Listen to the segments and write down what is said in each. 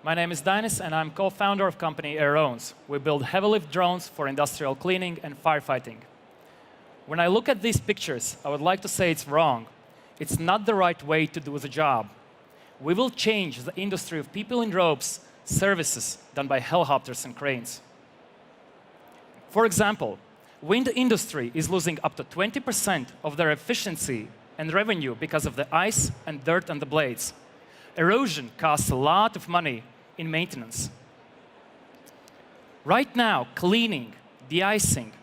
My name is Dinis, and I'm co-founder of company Aerones. We build heavy-lift drones for industrial cleaning and firefighting. When I look at these pictures, I would like to say it's wrong. It's not the right way to do the job. We will change the industry of people in ropes, services done by helicopters and cranes. For example, wind industry is losing up to 20% of their efficiency and revenue because of the ice and dirt on the blades. Erosion costs a lot of money in maintenance. Right now, cleaning, de-icing,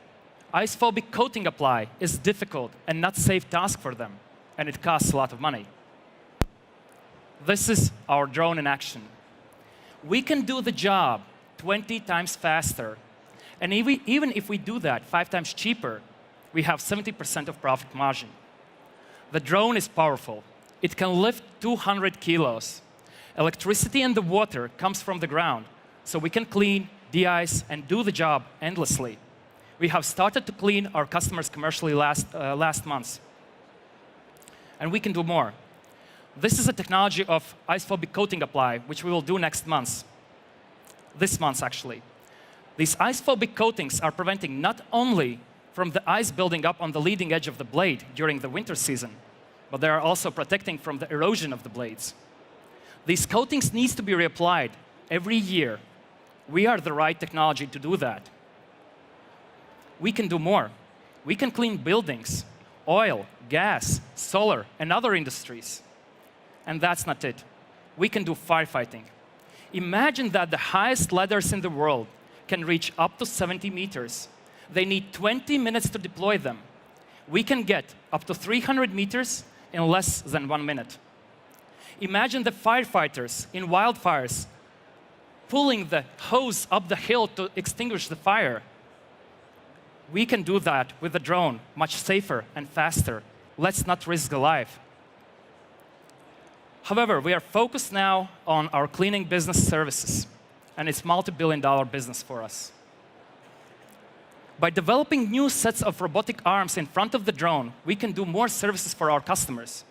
ice-phobic coating apply is difficult and not safe task for them, and it costs a lot of money. This is our drone in action. We can do the job 20 times faster, and even if we do that 5 times cheaper, we have 70% of profit margin. The drone is powerful. It can lift 200 kilos. Electricity and the water comes from the ground, so we can clean, de-ice, and do the job endlessly. We have started to clean our customers commercially last month. And we can do more. This is a technology of ice-phobic coating apply, which we will do next month. This month, actually. These ice-phobic coatings are preventing not only from the ice building up on the leading edge of the blade during the winter season, but they are also protecting from the erosion of the blades. These coatings need to be reapplied every year. We are the right technology to do that. We can do more. We can clean buildings, oil, gas, solar, and other industries. And that's not it. We can do firefighting. Imagine that the highest ladders in the world can reach up to 70 meters. They need 20 minutes to deploy them. We can get up to 300 meters in less than 1 minute. Imagine the firefighters in wildfires pulling the hose up the hill to extinguish the fire. We can do that with a drone much safer and faster. Let's not risk a life. However, we are focused now on our cleaning business services, and it's a multi-billion-dollar business for us. By developing new sets of robotic arms in front of the drone, we can do more services for our customers.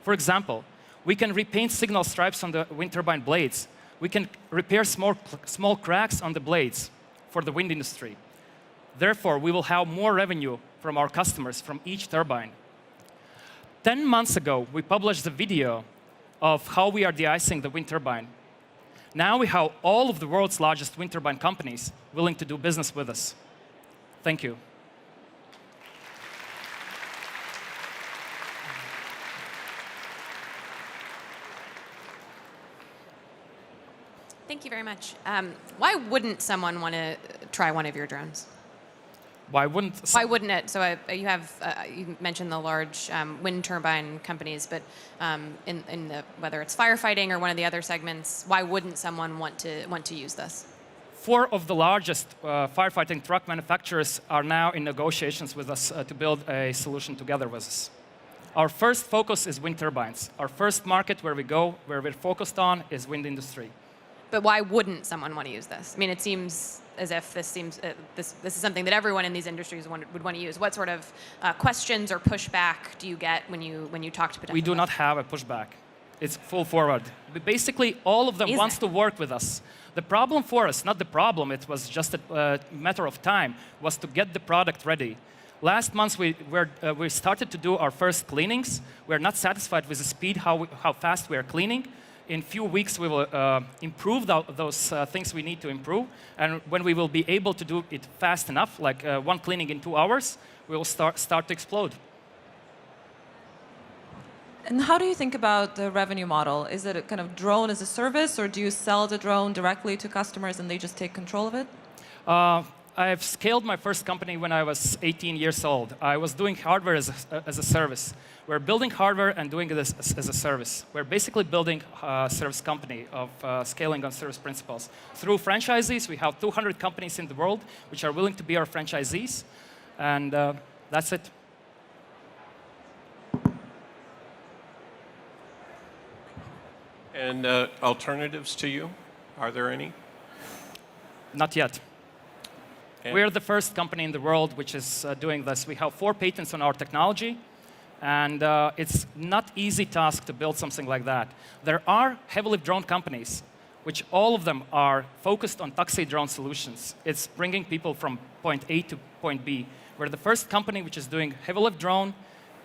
For example, we can repaint signal stripes on the wind turbine blades. We can repair small cracks on the blades for the wind industry. Therefore, we will have more revenue from our customers from each turbine. 10 months ago, we published a video of how we are de-icing the wind turbine. Now we have all of the world's largest wind turbine companies willing to do business with us. Thank you. Thank you very much. Why wouldn't someone want to try one of your drones? Why wouldn't it? So you mentioned the large wind turbine companies, but whether it's firefighting or one of the other segments, why wouldn't someone want to use this? 4 of the largest firefighting truck manufacturers are now in negotiations with us to build a solution together with us. Our first focus is wind turbines. Our first market where we're focused on is wind industry. But why wouldn't someone want to use this? I mean, it seems as if this is something that everyone in these industries would want to use. What sort of questions or pushback do you get when you talk to potential We do not have a pushback. It's full forward. Basically, all of them wants to work with us. The problem for us, not the problem, it was just a matter of time, was to get the product ready. Last month, we started to do our first cleanings. We're not satisfied with the speed, how fast we are cleaning. In a few weeks, we will improve those things we need to improve. And when we will be able to do it fast enough, like 1 cleaning in 2 hours, we will start to explode. And how do you think about the revenue model? Is it a kind of drone as a service, or do you sell the drone directly to customers and they just take control of it? I've scaled my first company when I was 18 years old. I was doing hardware as a service. We're building hardware and doing it as a service. We're basically building a service company of scaling on service principles. Through franchisees, we have 200 companies in the world which are willing to be our franchisees. And that's it. And alternatives to you? Are there any? Not yet. And we're the first company in the world which is doing this. We have 4 patents on our technology. And it's not easy task to build something like that. There are heavy-lift drone companies which all of them are focused on taxi drone solutions. It's bringing people from point A to point B. We're the first company which is doing heavy lift drone,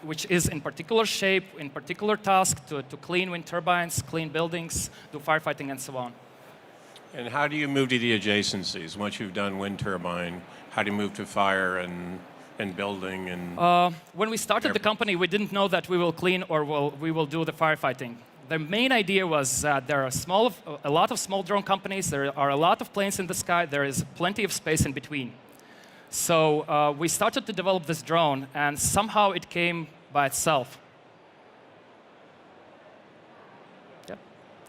which is in particular shape, in particular task to clean wind turbines, clean buildings, do firefighting, and so on. And how do you move to the adjacencies? Once you've done wind turbine, how do you move to fire and building and When we started the company, we didn't know that we will clean or we will do the firefighting. The main idea was that there are a lot of small drone companies, there are a lot of planes in the sky, there is plenty of space in between. So we started to develop this drone, and somehow it came by itself. Yeah.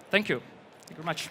Thank you. Thank you very much.